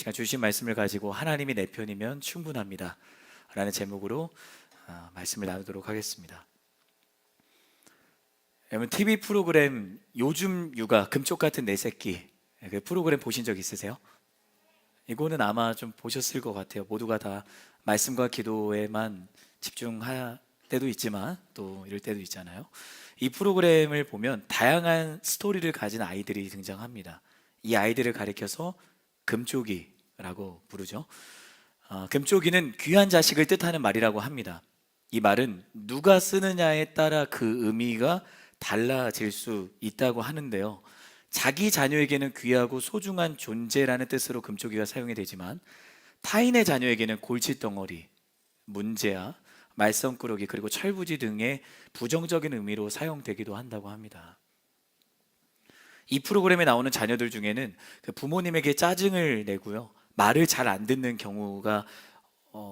시간 주신 말씀을 가지고 하나님이 내 편이면 충분합니다 라는 제목으로 말씀을 나누도록 하겠습니다. 여러분, TV 프로그램 요즘 육아 금쪽 같은 내 새끼, 그 프로그램 보신 적 있으세요? 이거는 아마 좀 보셨을 것 같아요. 모두가 다 말씀과 기도에만 집중할 때도 있지만 또 이럴 때도 있잖아요. 이 프로그램을 보면 다양한 스토리를 가진 아이들이 등장합니다. 이 아이들을 가리켜서 금쪽이라고 부르죠. 금쪽이는 귀한 자식을 뜻하는 말이라고 합니다. 이 말은 누가 쓰느냐에 따라 그 의미가 달라질 수 있다고 하는데요. 자기 자녀에게는 귀하고 소중한 존재라는 뜻으로 금쪽이가 사용이 되지만 타인의 자녀에게는 골칫덩어리, 문제야, 말썽꾸러기, 그리고 철부지 등의 부정적인 의미로 사용되기도 한다고 합니다. 이 프로그램에 나오는 자녀들 중에는 그 부모님에게 짜증을 내고요, 말을 잘 안 듣는 경우가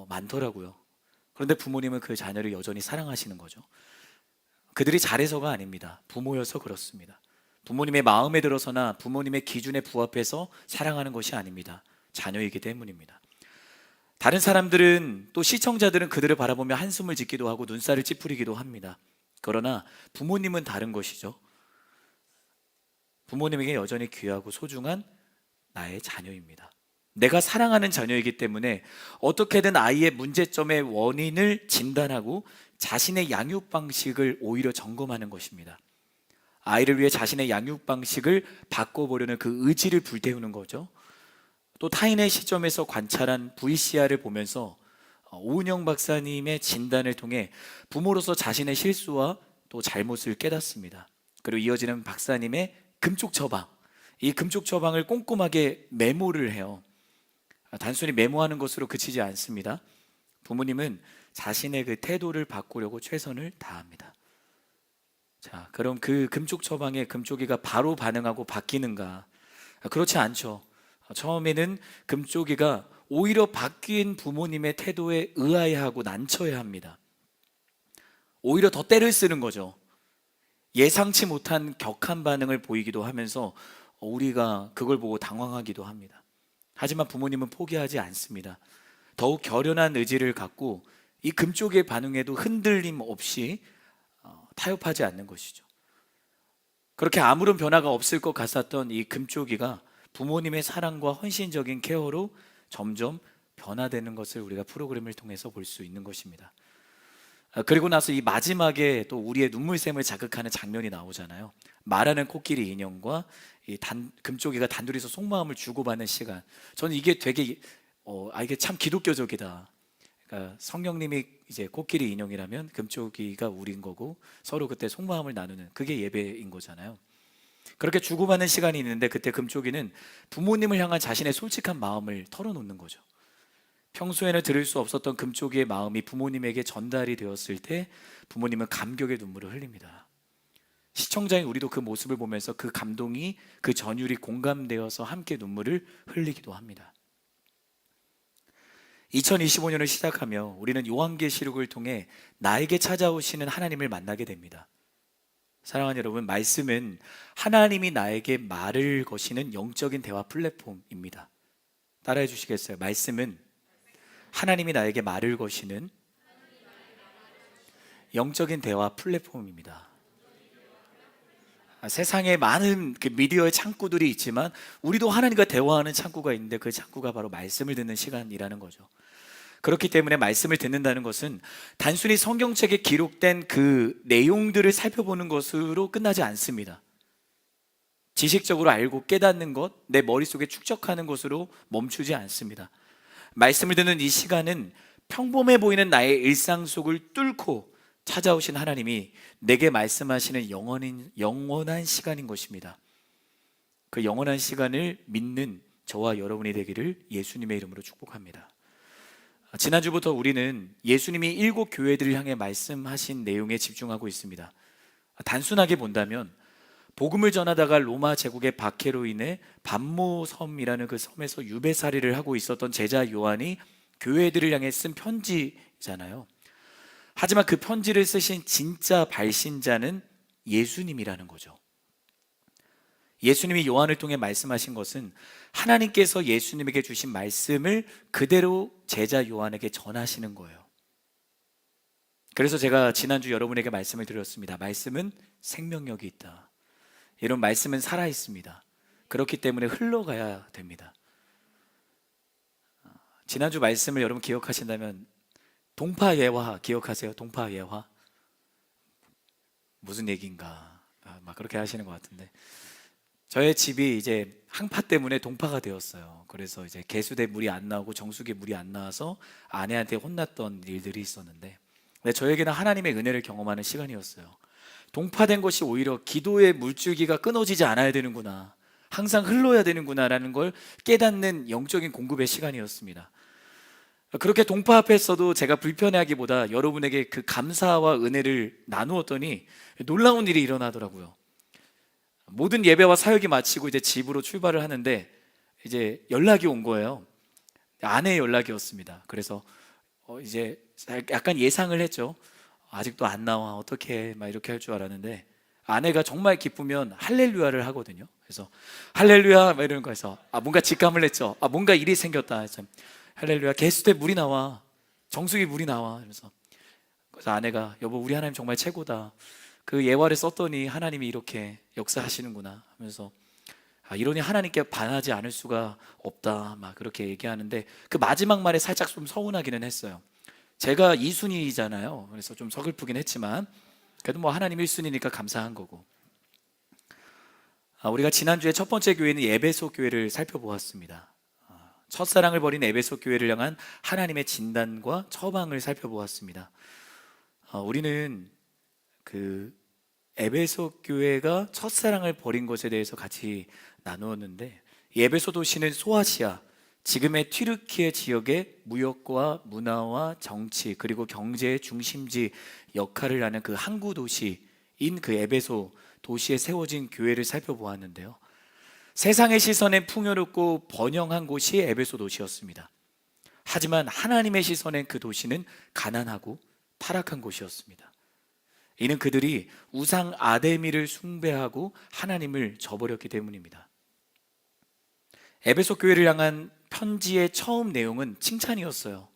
많더라고요. 그런데 부모님은 그 자녀를 여전히 사랑하시는 거죠. 그들이 잘해서가 아닙니다. 부모여서 그렇습니다. 부모님의 마음에 들어서나 부모님의 기준에 부합해서 사랑하는 것이 아닙니다. 자녀이기 때문입니다. 다른 사람들은, 또 시청자들은 그들을 바라보며 한숨을 짓기도 하고 눈살을 찌푸리기도 합니다. 그러나 부모님은 다른 것이죠. 부모님에게 여전히 귀하고 소중한 나의 자녀입니다. 내가 사랑하는 자녀이기 때문에 어떻게든 아이의 문제점의 원인을 진단하고 자신의 양육 방식을 오히려 점검하는 것입니다. 아이를 위해 자신의 양육 방식을 바꿔보려는 그 의지를 불태우는 거죠. 또 타인의 시점에서 관찰한 VCR을 보면서 오은영 박사님의 진단을 통해 부모로서 자신의 실수와 또 잘못을 깨닫습니다. 그리고 이어지는 박사님의 금쪽 처방, 이 금쪽 처방을 꼼꼼하게 메모를 해요. 단순히 메모하는 것으로 그치지 않습니다. 부모님은 자신의 그 태도를 바꾸려고 최선을 다합니다. 자, 그럼 그 금쪽 처방에 금쪽이가 바로 반응하고 바뀌는가? 그렇지 않죠. 처음에는 금쪽이가 오히려 바뀐 부모님의 태도에 의아해하고 난처해 합니다. 오히려 더 떼를 쓰는 거죠. 예상치 못한 격한 반응을 보이기도 하면서 우리가 그걸 보고 당황하기도 합니다. 하지만 부모님은 포기하지 않습니다. 더욱 결연한 의지를 갖고 이 금쪽의 반응에도 흔들림 없이 타협하지 않는 것이죠. 그렇게 아무런 변화가 없을 것 같았던 이 금쪽이가 부모님의 사랑과 헌신적인 케어로 점점 변화되는 것을 우리가 프로그램을 통해서 볼 수 있는 것입니다. 그리고 나서 이 마지막에 또 우리의 눈물샘을 자극하는 장면이 나오잖아요. 말하는 코끼리 인형과 이 금쪽이가 단둘이서 속마음을 주고받는 시간. 저는 이게 되게 이게 참 기독교적이다. 그러니까 성령님이 이제 코끼리 인형이라면 금쪽이가 우린 거고 서로 그때 속마음을 나누는, 그게 예배인 거잖아요. 그렇게 주고받는 시간이 있는데 그때 금쪽이는 부모님을 향한 자신의 솔직한 마음을 털어놓는 거죠. 평소에는 들을 수 없었던 금쪽이의 마음이 부모님에게 전달이 되었을 때 부모님은 감격의 눈물을 흘립니다. 시청자인 우리도 그 모습을 보면서 그 감동이, 그 전율이 공감되어서 함께 눈물을 흘리기도 합니다. 2025년을 시작하며 우리는 요한계시록을 통해 나에게 찾아오시는 하나님을 만나게 됩니다. 사랑하는 여러분, 말씀은 하나님이 나에게 말을 거시는 영적인 대화 플랫폼입니다. 따라해 주시겠어요? 말씀은 하나님이 나에게 말을 거시는 영적인 대화 플랫폼입니다. 세상에 많은 그 미디어의 창구들이 있지만 우리도 하나님과 대화하는 창구가 있는데 그 창구가 바로 말씀을 듣는 시간이라는 거죠. 그렇기 때문에 말씀을 듣는다는 것은 단순히 성경책에 기록된 그 내용들을 살펴보는 것으로 끝나지 않습니다. 지식적으로 알고 깨닫는 것, 내 머릿속에 축적하는 것으로 멈추지 않습니다. 말씀을 듣는 이 시간은 평범해 보이는 나의 일상 속을 뚫고 찾아오신 하나님이 내게 말씀하시는 영원한 시간인 것입니다. 그 영원한 시간을 믿는 저와 여러분이 되기를 예수님의 이름으로 축복합니다. 지난주부터 우리는 예수님이 7 교회들을 향해 말씀하신 내용에 집중하고 있습니다. 단순하게 본다면 복음을 전하다가 로마 제국의 박해로 인해 반모섬이라는 그 섬에서 유배살이를 하고 있었던 제자 요한이 교회들을 향해 쓴 편지잖아요. 하지만 그 편지를 쓰신 진짜 발신자는 예수님이라는 거죠. 예수님이 요한을 통해 말씀하신 것은 하나님께서 예수님에게 주신 말씀을 그대로 제자 요한에게 전하시는 거예요. 그래서 제가 지난주 여러분에게 말씀을 드렸습니다. 말씀은 생명력이 있다. 이런 말씀은 살아 있습니다. 그렇기 때문에 흘러가야 됩니다. 지난주 말씀을 여러분 기억하신다면 동파 예화 기억하세요? 동파 예화 무슨 얘기인가 막 그렇게 하시는 것 같은데, 저의 집이 이제 항파 때문에 동파가 되었어요. 그래서 이제 개수대 물이 안 나오고 정수기 물이 안 나와서 아내한테 혼났던 일들이 있었는데, 근데 저에게는 하나님의 은혜를 경험하는 시간이었어요. 동파된 것이 오히려 기도의 물줄기가 끊어지지 않아야 되는구나, 항상 흘러야 되는구나라는 걸 깨닫는 영적인 공급의 시간이었습니다. 그렇게 동파 앞에서도 제가 불편해하기보다 여러분에게 그 감사와 은혜를 나누었더니 놀라운 일이 일어나더라고요. 모든 예배와 사역이 마치고 이제 집으로 출발을 하는데 이제 연락이 온 거예요. 아내의 연락이었습니다. 그래서 이제 약간 예상을 했죠. 아직도 안 나와, 어떻게 막 이렇게 할 줄 알았는데, 아내가 정말 기쁘면 할렐루야를 하거든요. 그래서 할렐루야 막 이러는 거에서 뭔가 직감을 했죠. 뭔가 일이 생겼다 해서 할렐루야, 개수대 물이 나와, 정수기 물이 나와. 그래서 아내가 여보, 우리 하나님 정말 최고다. 그 예화를 썼더니 하나님이 이렇게 역사하시는구나 하면서 이러니 하나님께 반하지 않을 수가 없다 막 그렇게 얘기하는데, 그 마지막 말에 살짝 좀 서운하기는 했어요. 제가 2순위잖아요. 그래서 좀 서글프긴 했지만 그래도 뭐 하나님 1순위니까 감사한 거고. 우리가 지난주에 첫 번째 교회는 에베소 교회를 살펴보았습니다. 첫사랑을 버린 에베소 교회를 향한 하나님의 진단과 처방을 살펴보았습니다. 우리는 그 에베소 교회가 첫사랑을 버린 것에 대해서 같이 나누었는데, 이 에베소 도시는 소아시아, 지금의 튀르키예 지역의 무역과 문화와 정치 그리고 경제의 중심지 역할을 하는 그 항구 도시인 그 에베소 도시에 세워진 교회를 살펴보았는데요, 세상의 시선엔 풍요롭고 번영한 곳이 에베소 도시였습니다. 하지만 하나님의 시선엔 그 도시는 가난하고 타락한 곳이었습니다. 이는 그들이 우상 아데미를 숭배하고 하나님을 저버렸기 때문입니다. 에베소 교회를 향한 편지의 처음 내용은 칭찬이었어요.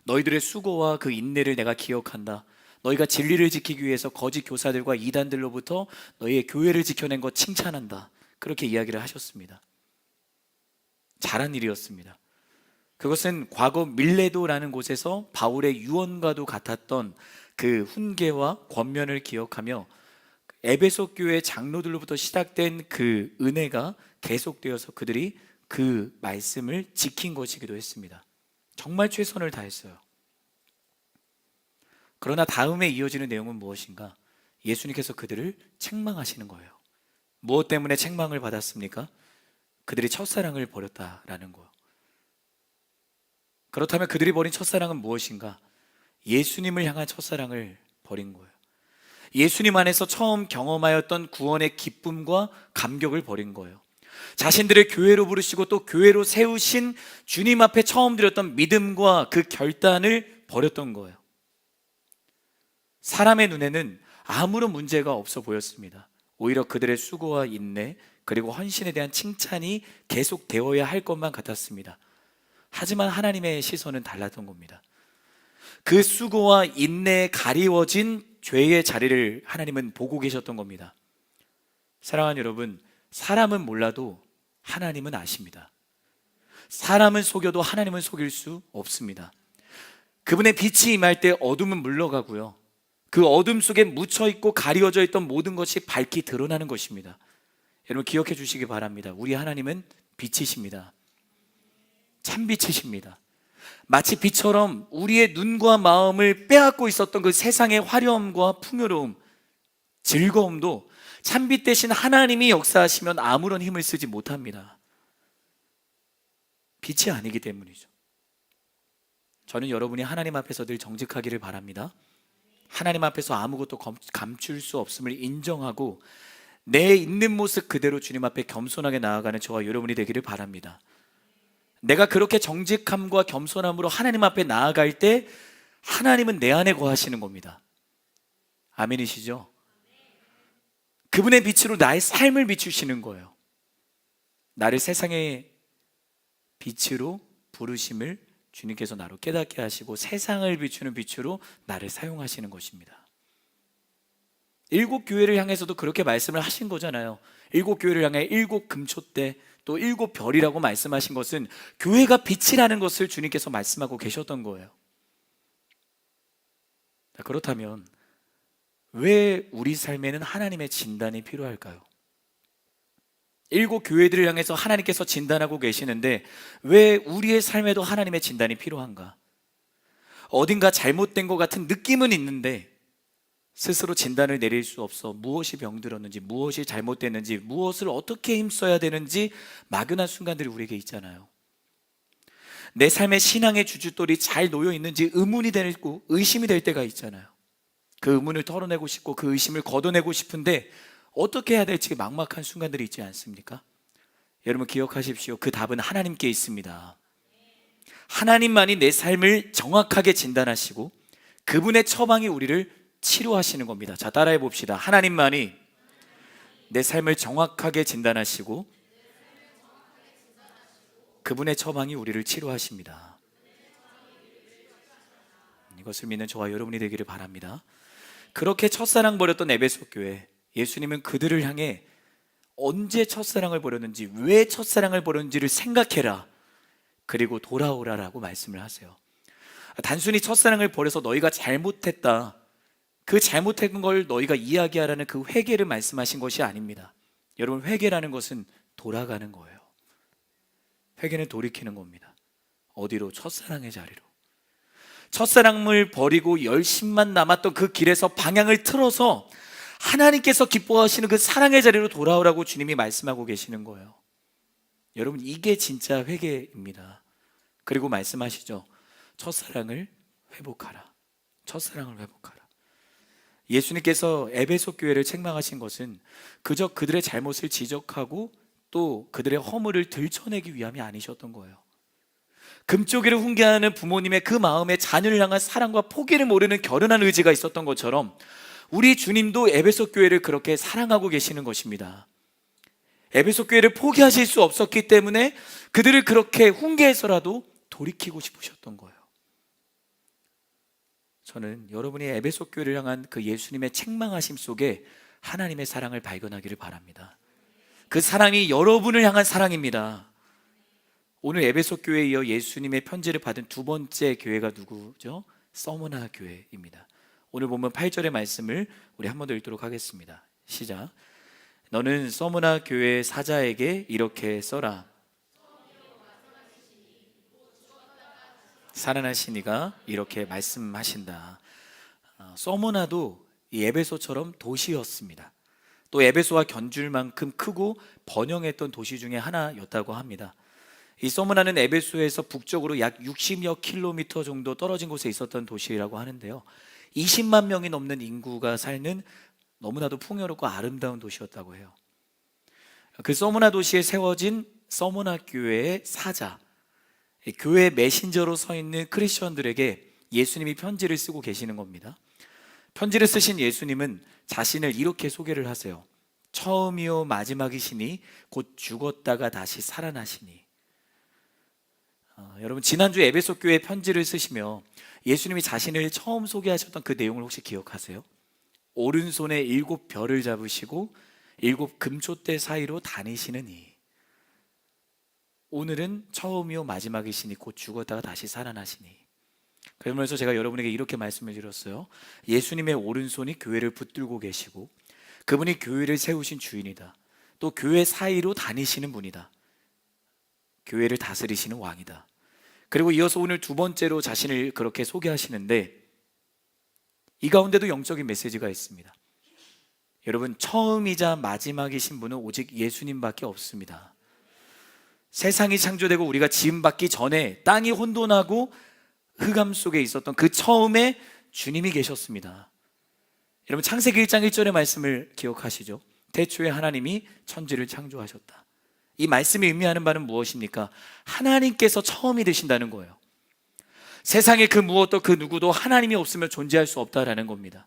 너희들의 수고와 그 인내를 내가 기억한다. 너희가 진리를 지키기 위해서 거짓 교사들과 이단들로부터 너희의 교회를 지켜낸 것 칭찬한다. 그렇게 이야기를 하셨습니다. 잘한 일이었습니다. 그것은 과거 밀레도라는 곳에서 바울의 유언과도 같았던 그 훈계와 권면을 기억하며 에베소 교회 장로들로부터 시작된 그 은혜가 계속되어서 그들이 그 말씀을 지킨 것이기도 했습니다. 정말 최선을 다했어요. 그러나 다음에 이어지는 내용은 무엇인가? 예수님께서 그들을 책망하시는 거예요. 무엇 때문에 책망을 받았습니까? 그들이 첫사랑을 버렸다라는 거예요. 그렇다면 그들이 버린 첫사랑은 무엇인가? 예수님을 향한 첫사랑을 버린 거예요. 예수님 안에서 처음 경험하였던 구원의 기쁨과 감격을 버린 거예요. 자신들의 교회로 부르시고 또 교회로 세우신 주님 앞에 처음 드렸던 믿음과 그 결단을 버렸던 거예요. 사람의 눈에는 아무런 문제가 없어 보였습니다. 오히려 그들의 수고와 인내 그리고 헌신에 대한 칭찬이 계속되어야 할 것만 같았습니다. 하지만 하나님의 시선은 달랐던 겁니다. 그 수고와 인내에 가리워진 죄의 자리를 하나님은 보고 계셨던 겁니다. 사랑하는 여러분, 사람은 몰라도 하나님은 아십니다. 사람은 속여도 하나님은 속일 수 없습니다. 그분의 빛이 임할 때 어둠은 물러가고요, 그 어둠 속에 묻혀있고 가리워져 있던 모든 것이 밝히 드러나는 것입니다. 여러분 기억해 주시기 바랍니다. 우리 하나님은 빛이십니다. 참빛이십니다. 마치 빛처럼 우리의 눈과 마음을 빼앗고 있었던 그 세상의 화려함과 풍요로움, 즐거움도 참빛 대신 하나님이 역사하시면 아무런 힘을 쓰지 못합니다. 빛이 아니기 때문이죠. 저는 여러분이 하나님 앞에서 늘 정직하기를 바랍니다. 하나님 앞에서 아무것도 감출 수 없음을 인정하고 내 있는 모습 그대로 주님 앞에 겸손하게 나아가는 저와 여러분이 되기를 바랍니다. 내가 그렇게 정직함과 겸손함으로 하나님 앞에 나아갈 때 하나님은 내 안에 거하시는 겁니다. 아멘이시죠? 그분의 빛으로 나의 삶을 비추시는 거예요. 나를 세상의 빛으로 부르심을 주님께서 나로 깨닫게 하시고 세상을 비추는 빛으로 나를 사용하시는 것입니다. 7교회를 향해서도 그렇게 말씀을 하신 거잖아요. 7교회를 향해 7금초대 또 7별이라고 말씀하신 것은 교회가 빛이라는 것을 주님께서 말씀하고 계셨던 거예요. 그렇다면 왜 우리 삶에는 하나님의 진단이 필요할까요? 7교회들을 향해서 하나님께서 진단하고 계시는데 왜 우리의 삶에도 하나님의 진단이 필요한가? 어딘가 잘못된 것 같은 느낌은 있는데 스스로 진단을 내릴 수 없어 무엇이 병들었는지, 무엇이 잘못됐는지, 무엇을 어떻게 힘써야 되는지 막연한 순간들이 우리에게 있잖아요. 내 삶의 신앙의 주춧돌이 잘 놓여 있는지 의문이 되고 의심이 될 때가 있잖아요. 그 의문을 털어내고 싶고 그 의심을 걷어내고 싶은데 어떻게 해야 될지 막막한 순간들이 있지 않습니까? 여러분 기억하십시오. 그 답은 하나님께 있습니다. 하나님만이 내 삶을 정확하게 진단하시고 그분의 처방이 우리를 치료하시는 겁니다. 자, 따라해 봅시다. 하나님만이 내 삶을 정확하게 진단하시고 그분의 처방이 우리를 치료하십니다. 이것을 믿는 저와 여러분이 되기를 바랍니다. 그렇게 첫사랑 버렸던 에베소 교회, 예수님은 그들을 향해 언제 첫사랑을 버렸는지, 왜 첫사랑을 버렸는지를 생각해라, 그리고 돌아오라라고 말씀을 하세요. 단순히 첫사랑을 버려서 너희가 잘못했다, 그 잘못한 걸 너희가 이야기하라는 그 회개를 말씀하신 것이 아닙니다. 여러분, 회개라는 것은 돌아가는 거예요. 회개는 돌이키는 겁니다. 어디로? 첫사랑의 자리로. 첫사랑을 버리고 열심만 남았던 그 길에서 방향을 틀어서 하나님께서 기뻐하시는 그 사랑의 자리로 돌아오라고 주님이 말씀하고 계시는 거예요. 여러분, 이게 진짜 회개입니다. 그리고 말씀하시죠. 첫사랑을 회복하라. 첫사랑을 회복하라. 예수님께서 에베소 교회를 책망하신 것은 그저 그들의 잘못을 지적하고 또 그들의 허물을 들춰내기 위함이 아니셨던 거예요. 금쪽이를 훈계하는 부모님의 그 마음에 자녀를 향한 사랑과 포기를 모르는 결연한 의지가 있었던 것처럼 우리 주님도 에베소 교회를 그렇게 사랑하고 계시는 것입니다. 에베소 교회를 포기하실 수 없었기 때문에 그들을 그렇게 훈계해서라도 돌이키고 싶으셨던 거예요. 저는 여러분이 에베소 교회를 향한 그 예수님의 책망하심 속에 하나님의 사랑을 발견하기를 바랍니다. 그 사랑이 여러분을 향한 사랑입니다. 오늘 에베소 교회에 이어 예수님의 편지를 받은 두 번째 교회가 누구죠? 서머나 교회입니다. 오늘 보면 8절의 말씀을 우리 한 번 더 읽도록 하겠습니다. 시작. 너는 서머나 교회 사자에게 이렇게 써라. 살아나신 이가 이렇게 말씀하신다. 서머나도 이 에베소처럼 도시였습니다. 또 에베소와 견줄 만큼 크고 번영했던 도시 중에 하나였다고 합니다. 이 서머나는 에베소에서 북쪽으로 약 60여 킬로미터 정도 떨어진 곳에 있었던 도시라고 하는데요, 20만 명이 넘는 인구가 사는 너무나도 풍요롭고 아름다운 도시였다고 해요. 그 서머나 도시에 세워진 서머나 교회의 사자, 교회 메신저로 서 있는 크리스천들에게 예수님이 편지를 쓰고 계시는 겁니다. 편지를 쓰신 예수님은 자신을 이렇게 소개를 하세요. 처음이요 마지막이시니 곧 죽었다가 다시 살아나시니. 여러분, 지난주 에베소 교회 편지를 쓰시며 예수님이 자신을 처음 소개하셨던 그 내용을 혹시 기억하세요? 오른손에 7별을 잡으시고 7금초대 사이로 다니시는 이. 오늘은 처음이요 마지막이시니 곧 죽었다가 다시 살아나시니. 그러면서 제가 여러분에게 이렇게 말씀을 드렸어요. 예수님의 오른손이 교회를 붙들고 계시고 그분이 교회를 세우신 주인이다. 또 교회 사이로 다니시는 분이다. 교회를 다스리시는 왕이다. 그리고 이어서 오늘 두 번째로 자신을 그렇게 소개하시는데 이 가운데도 영적인 메시지가 있습니다. 여러분, 처음이자 마지막이신 분은 오직 예수님밖에 없습니다. 세상이 창조되고 우리가 지음받기 전에 땅이 혼돈하고 흑암 속에 있었던 그 처음에 주님이 계셨습니다. 여러분, 창세기 1장 1절의 말씀을 기억하시죠? 태초에 하나님이 천지를 창조하셨다. 이 말씀이 의미하는 바는 무엇입니까? 하나님께서 처음이 되신다는 거예요. 세상의 그 무엇도 그 누구도 하나님이 없으면 존재할 수 없다라는 겁니다.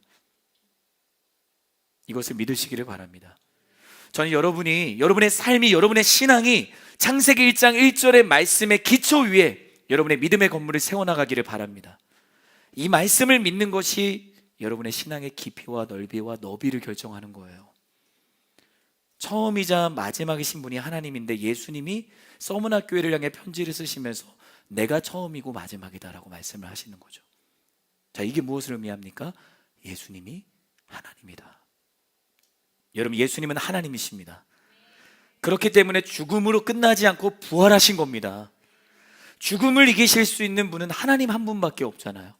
이것을 믿으시기를 바랍니다. 저는 여러분의 삶이, 여러분의 신앙이 창세기 1장 1절의 말씀의 기초 위에 여러분의 믿음의 건물을 세워나가기를 바랍니다. 이 말씀을 믿는 것이 여러분의 신앙의 깊이와 넓이와 너비를 결정하는 거예요. 처음이자 마지막이신 분이 하나님인데 예수님이 서문화 교회를 향해 편지를 쓰시면서 내가 처음이고 마지막이다라고 말씀을 하시는 거죠. 자, 이게 무엇을 의미합니까? 예수님이 하나님이다. 여러분, 예수님은 하나님이십니다. 그렇기 때문에 죽음으로 끝나지 않고 부활하신 겁니다. 죽음을 이기실 수 있는 분은 하나님 한 분밖에 없잖아요.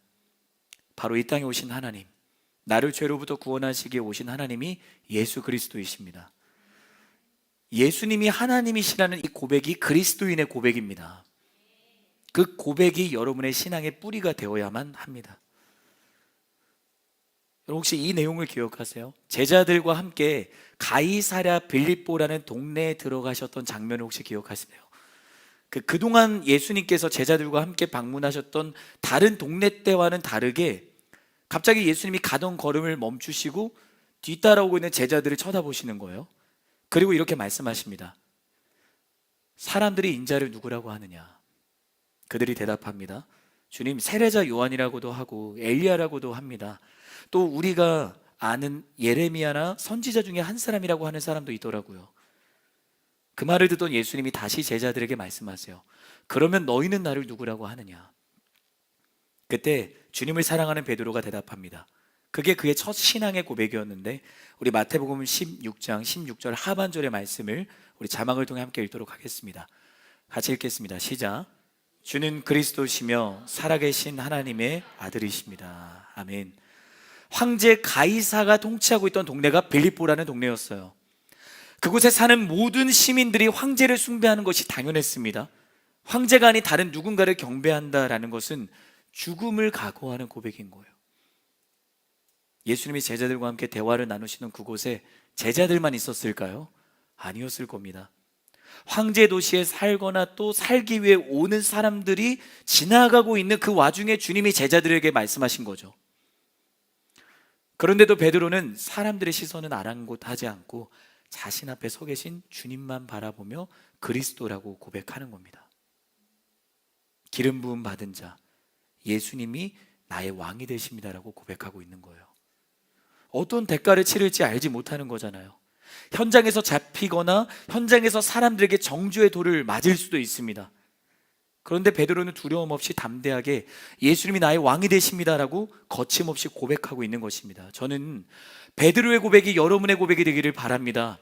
바로 이 땅에 오신 하나님, 나를 죄로부터 구원하시기에 오신 하나님이 예수 그리스도이십니다. 예수님이 하나님이시라는 이 고백이 그리스도인의 고백입니다. 그 고백이 여러분의 신앙의 뿌리가 되어야만 합니다. 혹시 이 내용을 기억하세요? 제자들과 함께 가이사랴 빌립보라는 동네에 들어가셨던 장면을 혹시 기억하시나요? 그동안 예수님께서 제자들과 함께 방문하셨던 다른 동네 때와는 다르게 갑자기 예수님이 가던 걸음을 멈추시고 뒤따라오고 있는 제자들을 쳐다보시는 거예요. 그리고 이렇게 말씀하십니다. 사람들이 인자를 누구라고 하느냐? 그들이 대답합니다. 주님, 세례자 요한이라고도 하고 엘리야라고도 합니다. 또 우리가 아는 예레미야나 선지자 중에 한 사람이라고 하는 사람도 있더라고요. 그 말을 듣던 예수님이 다시 제자들에게 말씀하세요. 그러면 너희는 나를 누구라고 하느냐? 그때 주님을 사랑하는 베드로가 대답합니다. 그게 그의 첫 신앙의 고백이었는데 우리 마태복음 16장 16절 하반절의 말씀을 우리 자막을 통해 함께 읽도록 하겠습니다. 같이 읽겠습니다. 시작. 주는 그리스도시며 살아계신 하나님의 아들이십니다. 아멘. 황제 가이사가 통치하고 있던 동네가 빌립보라는 동네였어요. 그곳에 사는 모든 시민들이 황제를 숭배하는 것이 당연했습니다. 황제가 아닌 다른 누군가를 경배한다라는 것은 죽음을 각오하는 고백인 거예요. 예수님이 제자들과 함께 대화를 나누시는 그곳에 제자들만 있었을까요? 아니었을 겁니다. 황제 도시에 살거나 또 살기 위해 오는 사람들이 지나가고 있는 그 와중에 주님이 제자들에게 말씀하신 거죠. 그런데도 베드로는 사람들의 시선은 아랑곳하지 않고 자신 앞에 서 계신 주님만 바라보며 그리스도라고 고백하는 겁니다. 기름 부음 받은 자, 예수님이 나의 왕이 되십니다라고 고백하고 있는 거예요. 어떤 대가를 치를지 알지 못하는 거잖아요. 현장에서 잡히거나 현장에서 사람들에게 정죄의 돌을 맞을 수도 있습니다. 그런데 베드로는 두려움 없이 담대하게 예수님이 나의 왕이 되십니다라고 거침없이 고백하고 있는 것입니다. 저는 베드로의 고백이 여러분의 고백이 되기를 바랍니다.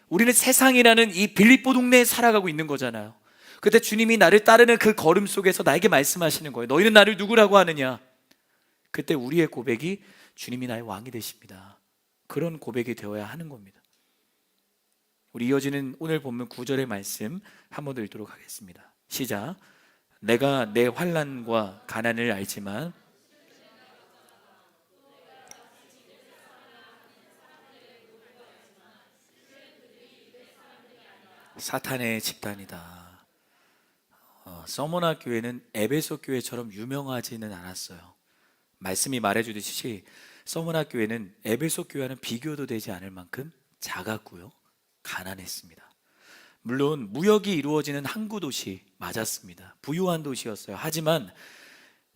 우리는 세상이라는 이 빌립보 동네에 살아가고 있는 거잖아요. 그때 주님이 나를 따르는 그 걸음 속에서 나에게 말씀하시는 거예요. 너희는 나를 누구라고 하느냐? 그때 우리의 고백이 주님이 나의 왕이 되십니다. 그런 고백이 되어야 하는 겁니다. 우리 이어지는 오늘 본문 9절의 말씀 한 번 더 읽도록 하겠습니다. 시작. 내가 내 환난과 가난을 알지만 사탄의 집단이다. 서머나 교회는 에베소 교회처럼 유명하지는 않았어요. 말씀이 말해주듯이 서머나 교회는 에베소 교회와는 비교도 되지 않을 만큼 작았고요, 가난했습니다. 물론 무역이 이루어지는 항구 도시 맞았습니다. 부유한 도시였어요. 하지만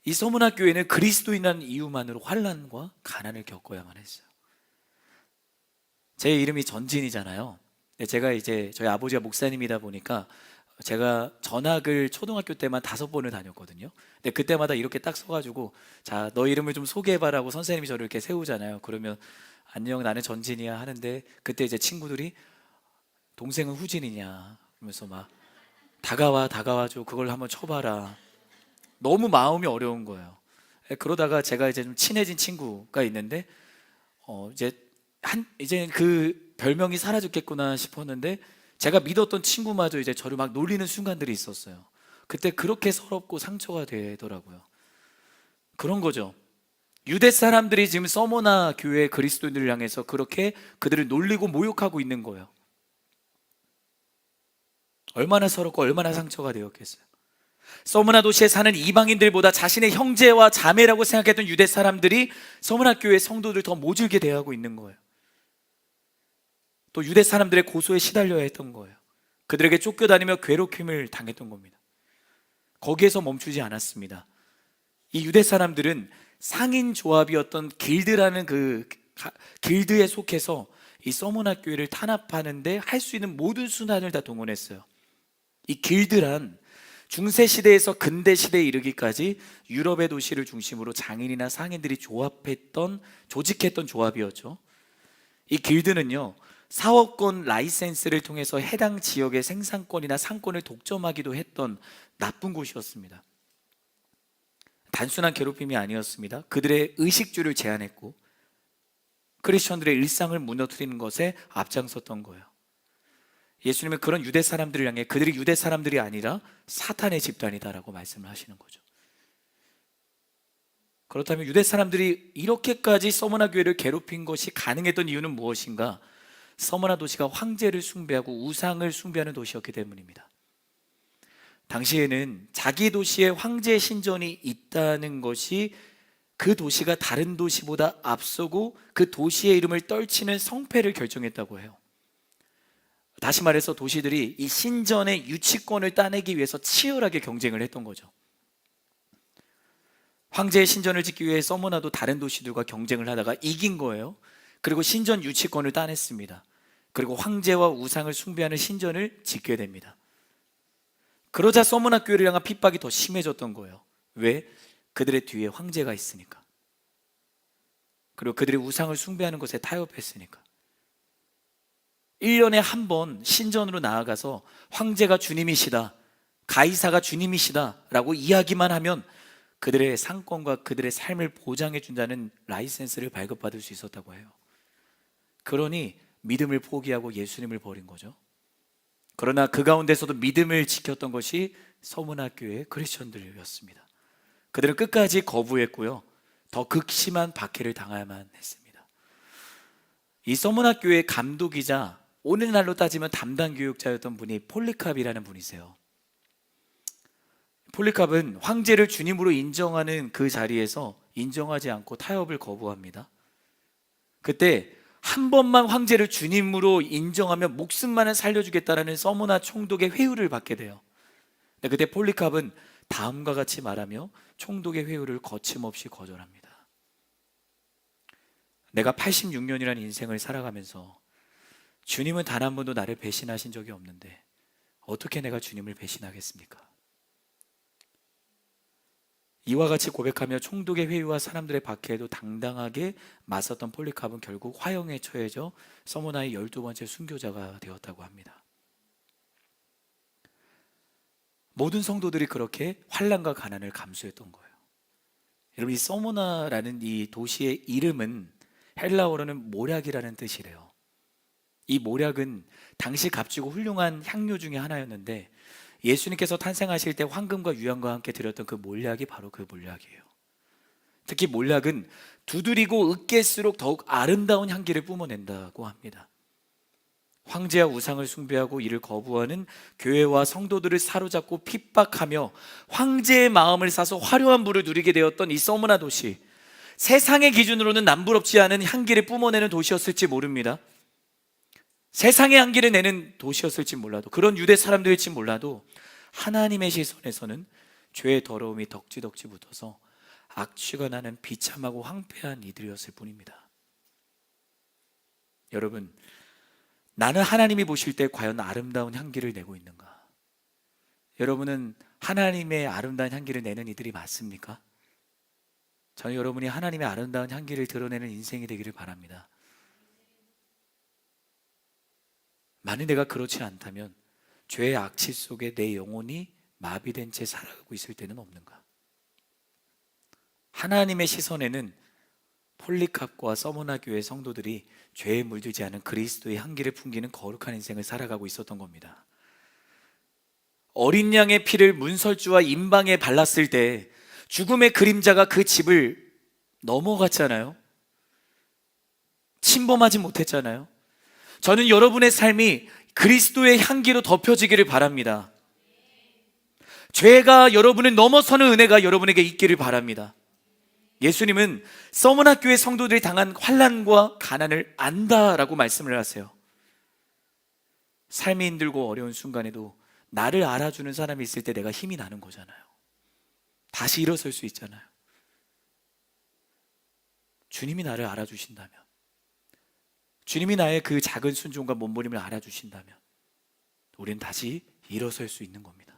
이 서머나 교회는 그리스도인이라는 이유만으로 환난과 가난을 겪어야만 했어요. 제 이름이 전진이잖아요. 제가 이제 저희 아버지가 목사님이다 보니까 제가 전학을 초등학교 때만 5번을 다녔거든요. 근데 그때마다 이렇게 딱 서가지고 자, 너 이름을 좀 소개해봐라고 선생님이 저를 이렇게 세우잖아요. 그러면 안녕, 나는 전진이야 하는데 그때 이제 친구들이 동생은 후진이냐 그러면서 막 다가와줘, 그걸 한번 쳐봐라. 너무 마음이 어려운 거예요. 그러다가 제가 이제 좀 친해진 친구가 있는데 이제 그 별명이 사라졌겠구나 싶었는데 제가 믿었던 친구마저 이제 저를 막 놀리는 순간들이 있었어요. 그때 그렇게 서럽고 상처가 되더라고요. 그런 거죠. 유대 사람들이 지금 서머나 교회 그리스도인들을 향해서 그렇게 그들을 놀리고 모욕하고 있는 거예요. 얼마나 서럽고 얼마나 상처가 되었겠어요. 서머나 도시에 사는 이방인들보다 자신의 형제와 자매라고 생각했던 유대 사람들이 서머나 교회 성도들 더 모질게 대하고 있는 거예요. 또 유대 사람들의 고소에 시달려야 했던 거예요. 그들에게 쫓겨다니며 괴롭힘을 당했던 겁니다. 거기에서 멈추지 않았습니다. 이 유대 사람들은 상인 조합이었던 길드라는 그 길드에 속해서 이 서머나 교회를 탄압하는데 할 수 있는 모든 수단을 다 동원했어요. 이 길드란 중세 시대에서 근대 시대에 이르기까지 유럽의 도시를 중심으로 장인이나 상인들이 조직했던 조합이었죠. 이 길드는요, 사업권 라이센스를 통해서 해당 지역의 생산권이나 상권을 독점하기도 했던 나쁜 곳이었습니다. 단순한 괴롭힘이 아니었습니다. 그들의 의식주를 제한했고 크리스천들의 일상을 무너뜨리는 것에 앞장섰던 거예요. 예수님은 그런 유대 사람들을 향해 그들이 유대 사람들이 아니라 사탄의 집단이다라고 말씀을 하시는 거죠. 그렇다면 유대 사람들이 이렇게까지 서머나 교회를 괴롭힌 것이 가능했던 이유는 무엇인가? 서머나 도시가 황제를 숭배하고 우상을 숭배하는 도시였기 때문입니다. 당시에는 자기 도시에 황제 신전이 있다는 것이 그 도시가 다른 도시보다 앞서고 그 도시의 이름을 떨치는 성패를 결정했다고 해요. 다시 말해서 도시들이 이 신전의 유치권을 따내기 위해서 치열하게 경쟁을 했던 거죠. 황제의 신전을 짓기 위해 서머나도 다른 도시들과 경쟁을 하다가 이긴 거예요. 그리고 신전 유치권을 따냈습니다. 그리고 황제와 우상을 숭배하는 신전을 짓게 됩니다. 그러자 서머나 교회를 향한 핍박이 더 심해졌던 거예요. 왜? 그들의 뒤에 황제가 있으니까. 그리고 그들이 우상을 숭배하는 것에 타협했으니까. 1년에 한 번 신전으로 나아가서 황제가 주님이시다, 가이사가 주님이시다 라고 이야기만 하면 그들의 상권과 그들의 삶을 보장해 준다는 라이센스를 발급받을 수 있었다고 해요. 그러니 믿음을 포기하고 예수님을 버린 거죠. 그러나 그 가운데서도 믿음을 지켰던 것이 서머나 교회의 크리스천들이었습니다. 그들은 끝까지 거부했고요, 더 극심한 박해를 당해야만 했습니다. 이 서머나 교회의 감독이자 오늘날로 따지면 담당 교육자였던 분이 폴리캅이라는 분이세요. 폴리캅은 황제를 주님으로 인정하는 그 자리에서 인정하지 않고 타협을 거부합니다. 그때 한 번만 황제를 주님으로 인정하면 목숨만은 살려주겠다라는 서머나 총독의 회유를 받게 돼요. 그때 폴리캅은 다음과 같이 말하며 총독의 회유를 거침없이 거절합니다. 내가 86년이라는 인생을 살아가면서 주님은 단 한 번도 나를 배신하신 적이 없는데 어떻게 내가 주님을 배신하겠습니까? 이와 같이 고백하며 총독의 회유와 사람들의 박해에도 당당하게 맞섰던 폴리캅은 결국 화형에 처해져 서머나의 12번째 순교자가 되었다고 합니다. 모든 성도들이 그렇게 환난과 가난을 감수했던 거예요. 여러분, 이 서머나라는 이 도시의 이름은 헬라어로는 모략이라는 뜻이래요. 이 모략은 당시 값지고 훌륭한 향료 중에 하나였는데 예수님께서 탄생하실 때 황금과 유향과 함께 드렸던 그 몰약이 바로 그 몰약이에요. 특히 몰약은 두드리고 으깰수록 더욱 아름다운 향기를 뿜어낸다고 합니다. 황제와 우상을 숭배하고 이를 거부하는 교회와 성도들을 사로잡고 핍박하며 황제의 마음을 사서 화려한 부를 누리게 되었던 이 서머나 도시, 세상의 기준으로는 남부럽지 않은 향기를 뿜어내는 도시였을지 모릅니다. 세상의 향기를 내는 도시였을지 몰라도, 그런 유대 사람들일지 몰라도 하나님의 시선에서는 죄의 더러움이 덕지덕지 붙어서 악취가 나는 비참하고 황폐한 이들이었을 뿐입니다. 여러분, 나는 하나님이 보실 때 과연 아름다운 향기를 내고 있는가? 여러분은 하나님의 아름다운 향기를 내는 이들이 맞습니까? 저는 여러분이 하나님의 아름다운 향기를 드러내는 인생이 되기를 바랍니다. 만일 내가 그렇지 않다면 죄의 악취 속에 내 영혼이 마비된 채 살아가고 있을 때는 없는가? 하나님의 시선에는 폴리캅과 서머나 교회 성도들이 죄에 물들지 않은 그리스도의 향기를 풍기는 거룩한 인생을 살아가고 있었던 겁니다. 어린 양의 피를 문설주와 임방에 발랐을 때 죽음의 그림자가 그 집을 넘어갔잖아요. 침범하지 못했잖아요. 저는 여러분의 삶이 그리스도의 향기로 덮여지기를 바랍니다. 죄가 여러분을 넘어서는 은혜가 여러분에게 있기를 바랍니다. 예수님은 서머나 교회 성도들이 당한 환난과 가난을 안다라고 말씀을 하세요. 삶이 힘들고 어려운 순간에도 나를 알아주는 사람이 있을 때 내가 힘이 나는 거잖아요. 다시 일어설 수 있잖아요. 주님이 나를 알아주신다면, 주님이 나의 그 작은 순종과 몸부림을 알아주신다면 우리는 다시 일어설 수 있는 겁니다.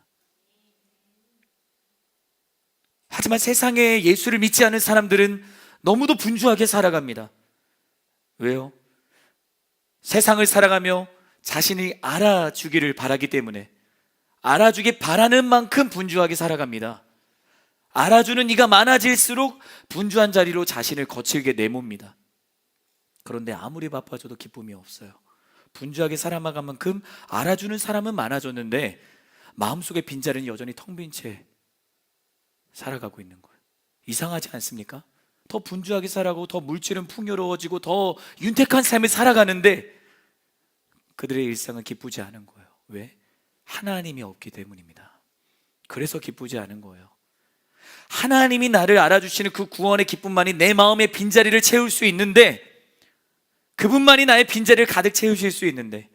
하지만 세상에 예수를 믿지 않은 사람들은 너무도 분주하게 살아갑니다. 왜요? 세상을 살아가며 자신이 알아주기를 바라기 때문에, 알아주기 바라는 만큼 분주하게 살아갑니다. 알아주는 이가 많아질수록 분주한 자리로 자신을 거칠게 내뭅니다. 그런데 아무리 바빠져도 기쁨이 없어요. 분주하게 살아가는 만큼 알아주는 사람은 많아졌는데 마음속의 빈자리는 여전히 텅 빈 채 살아가고 있는 거예요. 이상하지 않습니까? 더 분주하게 살아가고 더 물질은 풍요로워지고 더 윤택한 삶을 살아가는데 그들의 일상은 기쁘지 않은 거예요. 왜? 하나님이 없기 때문입니다. 그래서 기쁘지 않은 거예요. 하나님이 나를 알아주시는 그 구원의 기쁨만이 내 마음의 빈자리를 채울 수 있는데, 그분만이 나의 빈자리를 가득 채우실 수 있는데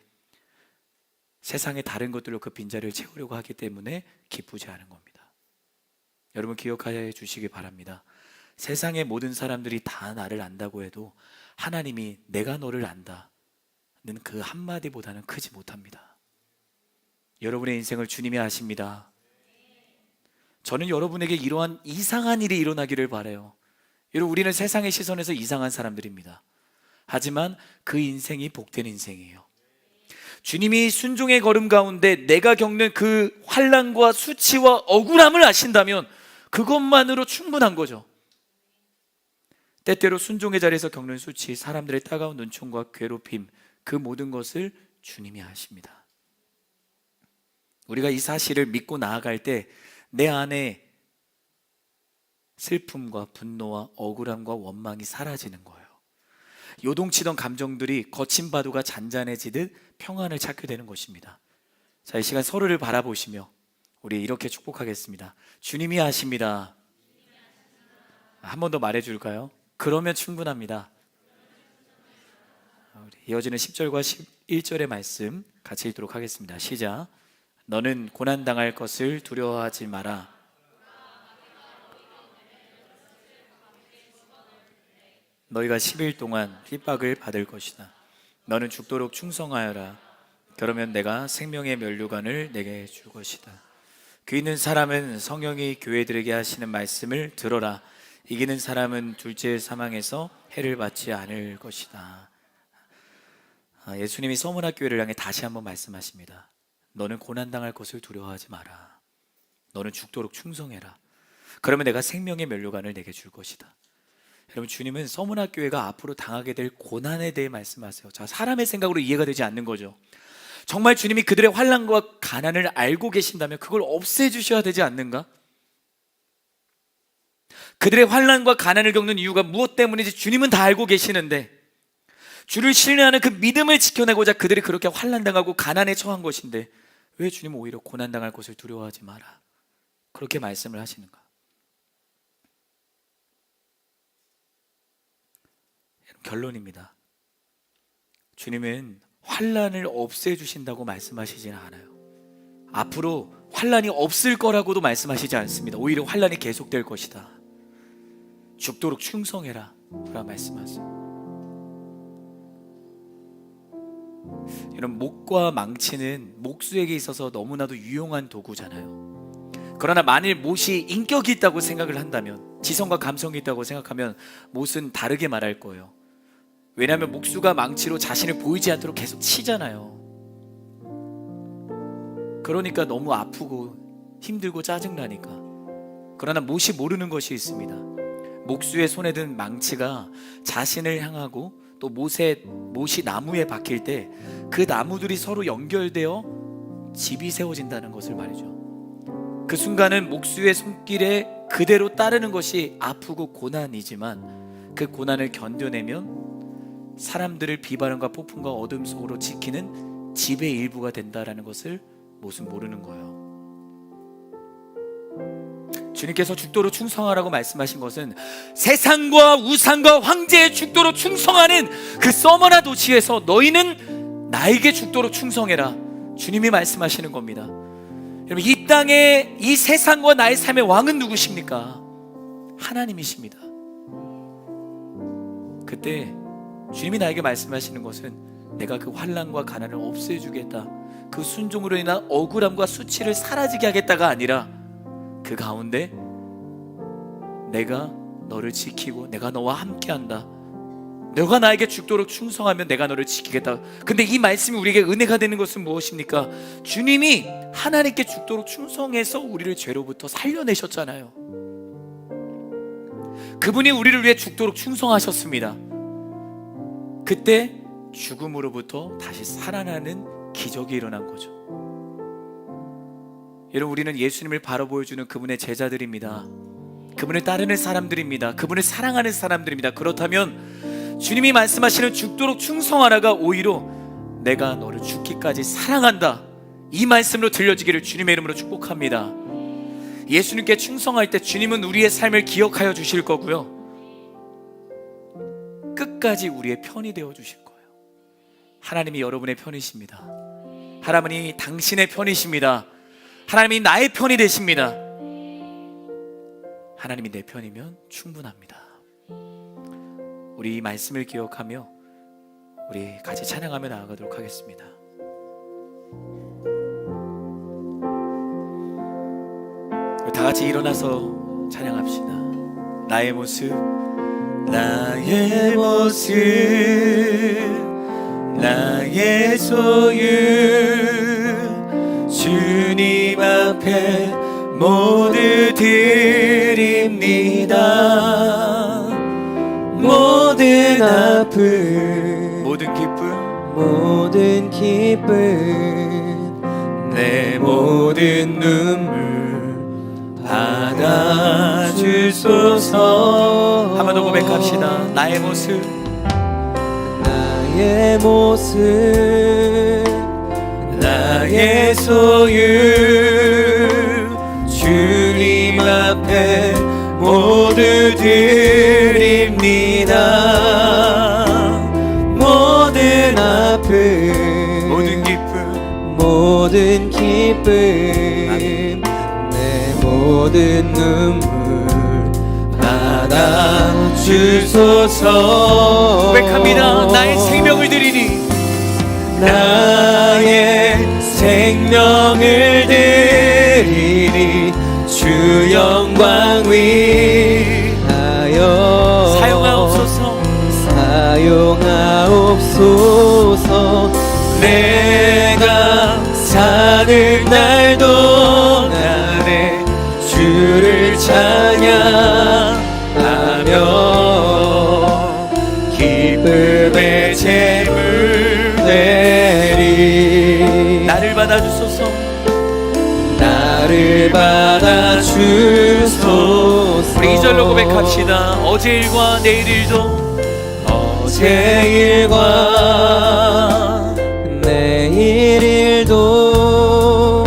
세상의 다른 것들로 그 빈자리를 채우려고 하기 때문에 기쁘지 않은 겁니다. 여러분 기억하여 주시기 바랍니다. 세상의 모든 사람들이 다 나를 안다고 해도 하나님이 내가 너를 안다는 그 한마디보다는 크지 못합니다. 여러분의 인생을 주님이 아십니다. 저는 여러분에게 이러한 이상한 일이 일어나기를 바라요. 여러분, 우리는 세상의 시선에서 이상한 사람들입니다. 하지만 그 인생이 복된 인생이에요. 주님이 순종의 걸음 가운데 내가 겪는 그 환난과 수치와 억울함을 아신다면 그것만으로 충분한 거죠. 때때로 순종의 자리에서 겪는 수치, 사람들의 따가운 눈총과 괴롭힘, 그 모든 것을 주님이 아십니다. 우리가 이 사실을 믿고 나아갈 때 내 안에 슬픔과 분노와 억울함과 원망이 사라지는 거예요. 요동치던 감정들이 거친 파도가 잔잔해지듯 평안을 찾게 되는 것입니다. 자, 이 시간 서로를 바라보시며 우리 이렇게 축복하겠습니다. 주님이 아십니다. 한 번 더 말해줄까요? 그러면 충분합니다. 이어지는 10절과 11절의 말씀 같이 읽도록 하겠습니다. 시작. 너는 고난당할 것을 두려워하지 마라. 너희가 10일 동안 핍박을 받을 것이다. 너는 죽도록 충성하여라. 그러면 내가 생명의 면류관을 내게 줄 것이다. 귀 있는 사람은 성령이 교회들에게 하시는 말씀을 들어라. 이기는 사람은 둘째 사망에서 해를 받지 않을 것이다. 예수님이 서문학교회를 향해 다시 한번 말씀하십니다. 너는 고난당할 것을 두려워하지 마라. 너는 죽도록 충성해라. 그러면 내가 생명의 면류관을 내게 줄 것이다. 여러분, 주님은 서문학교회가 앞으로 당하게 될 고난에 대해 말씀하세요. 자, 사람의 생각으로 이해가 되지 않는 거죠. 정말 주님이 그들의 환난과 가난을 알고 계신다면 그걸 없애주셔야 되지 않는가? 그들의 환난과 가난을 겪는 이유가 무엇 때문인지 주님은 다 알고 계시는데 주를 신뢰하는 그 믿음을 지켜내고자 그들이 그렇게 환난당하고 가난에 처한 것인데 왜 주님은 오히려 고난당할 것을 두려워하지 마라 그렇게 말씀을 하시는가? 결론입니다. 주님은 환난을 없애주신다고 말씀하시지는 않아요. 앞으로 환난이 없을 거라고도 말씀하시지 않습니다. 오히려 환난이 계속될 것이다. 죽도록 충성해라 라고 말씀하세요. 여러분, 목과 망치는 목수에게 있어서 너무나도 유용한 도구잖아요. 그러나 만일 못이 인격이 있다고 생각을 한다면, 지성과 감성이 있다고 생각하면 못은 다르게 말할 거예요. 왜냐하면 목수가 망치로 자신을 보이지 않도록 계속 치잖아요. 그러니까 너무 아프고 힘들고 짜증나니까. 그러나 못이 모르는 것이 있습니다. 목수의 손에 든 망치가 자신을 향하고 또 못이 나무에 박힐 때 그 나무들이 서로 연결되어 집이 세워진다는 것을 말이죠. 그 순간은 목수의 손길에 그대로 따르는 것이 아프고 고난이지만 그 고난을 견뎌내면 사람들을 비바람과 폭풍과 어둠 속으로 지키는 집의 일부가 된다는 것을 못은 모르는 거예요. 주님께서 죽도록 충성하라고 말씀하신 것은 세상과 우상과 황제의 죽도록 충성하는 그 서머나 도시에서 너희는 나에게 죽도록 충성해라. 주님이 말씀하시는 겁니다. 여러분, 이 땅에 이 세상과 나의 삶의 왕은 누구십니까? 하나님이십니다. 그때 주님이 나에게 말씀하시는 것은 내가 그 환난과 가난을 없애주겠다, 그 순종으로 인한 억울함과 수치를 사라지게 하겠다가 아니라 그 가운데 내가 너를 지키고 내가 너와 함께한다, 너가 나에게 죽도록 충성하면 내가 너를 지키겠다. 근데 이 말씀이 우리에게 은혜가 되는 것은 무엇입니까? 주님이 하나님께 죽도록 충성해서 우리를 죄로부터 살려내셨잖아요. 그분이 우리를 위해 죽도록 충성하셨습니다. 그때 죽음으로부터 다시 살아나는 기적이 일어난 거죠. 여러분, 우리는 예수님을 바로 보여주는 그분의 제자들입니다. 그분을 따르는 사람들입니다. 그분을 사랑하는 사람들입니다. 그렇다면 주님이 말씀하시는 죽도록 충성하라가 오히려 내가 너를 죽기까지 사랑한다, 이 말씀으로 들려지기를 주님의 이름으로 축복합니다. 예수님께 충성할 때 주님은 우리의 삶을 기억하여 주실 거고요, 끝까지 우리의 편이 되어 주실 거예요. 하나님이 여러분의 편이십니다. 하나님이 당신의 편이십니다. 하나님이 나의 편이 되십니다. 하나님이 내 편이면 충분합니다. 우리 이 말씀을 기억하며 우리 같이 찬양하며 나아가도록 하겠습니다. 다 같이 일어나서 찬양합시다. 나의 모습, 나의 모습, 나의 소유, 주님 앞에 모두 드립니다. 모든 아픔, 모든 기쁨, 모든 기쁨, 내 모든 눈물 받아주소서. 한 번 더 고백합시다. 나의 모습, 나의 모습, 나의 소유, 주님 앞에 모두 드립니다. 모든 아픔, 모든 기쁨, 모든 기쁨, 내 모든 눈물 받아주소서. 고백합니다. 나의 생명을 드리니, 나의 생명을 드리니 주 영광 위하여 사용하옵소서. 사용하옵소서. 내가 사는 날 동안에 주를 찬양하며 기쁨의 제물 되리. 나를 받아주소서. 나를 받아주소서. 우리 2절로 고백합시다. 어제 일과 내일 일도, 어제 일과 내일 일도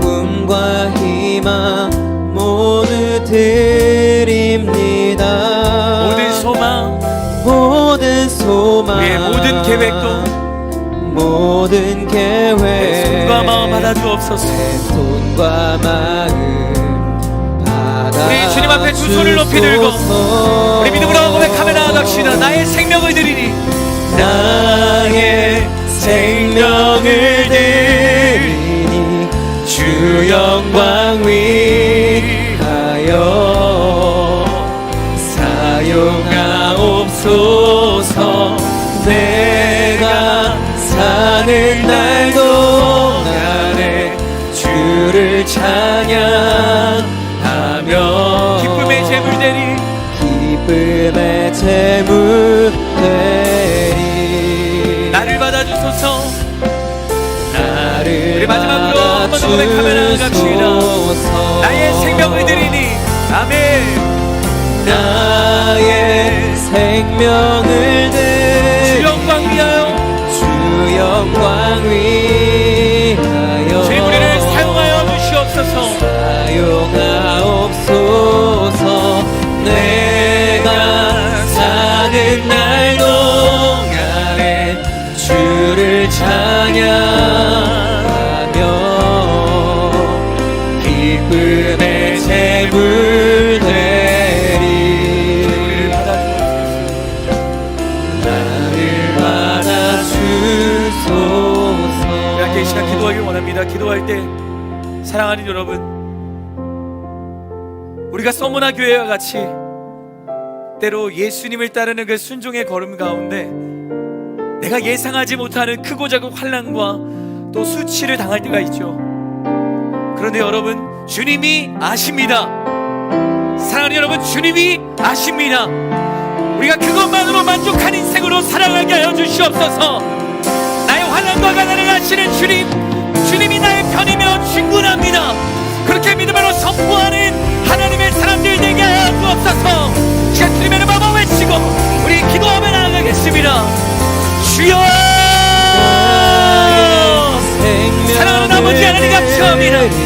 꿈과 희망 모두 드립니다. 모든 소망, 모든 소망, 우리의 모든 계획도 모든 계획, 내 손과 마음 받아주옵소서. 내 손과 마음 받아. 우리 주님 앞에 두 손을 높이 들고 우리 믿음으로 고백하며 나아갑시다. 나의 생명을 드리니, 나의 생명을 드리니 주 영광 위하여 사용하옵소서. 내가 사는 날 동안에 주를 찬양하며 기쁨의 제물 되리, 기쁨의 제물 되리. 나를 받아주소서. 나를 우리 마지막으로 한 번 더 고백하며 나아갑시다. 나의 생명을 드리니, 아멘. 나의 생명을 주 드리니 영광 위하여, 주 영광 위하여 주님 우리를 사용하여 주시옵소서. 사용하옵소서. 내가 사는 날 동안에 주를 찬양 우리가 기도할 때 사랑하는 여러분, 우리가 서머나 교회와 같이 때로 예수님을 따르는 그 순종의 걸음 가운데 내가 예상하지 못하는 크고 작은 환난과 또 수치를 당할 때가 있죠. 그런데 여러분, 주님이 아십니다. 사랑하는 여러분, 주님이 아십니다. 우리가 그것만으로 만족한 인생으로 살아가게 하여 주시옵소서. 나의 환난과 가난을 아시는 주님, 주님이 나의 편이며 충분합니다. 그렇게 믿음으로 선포하는 하나님의 사람들 되게 하여 주옵소서. 시간 주님의 이름으로 외치고 우리 기도하며 나아가겠습니다. 주여, 사랑하는 아버지 하나님 감사합니다.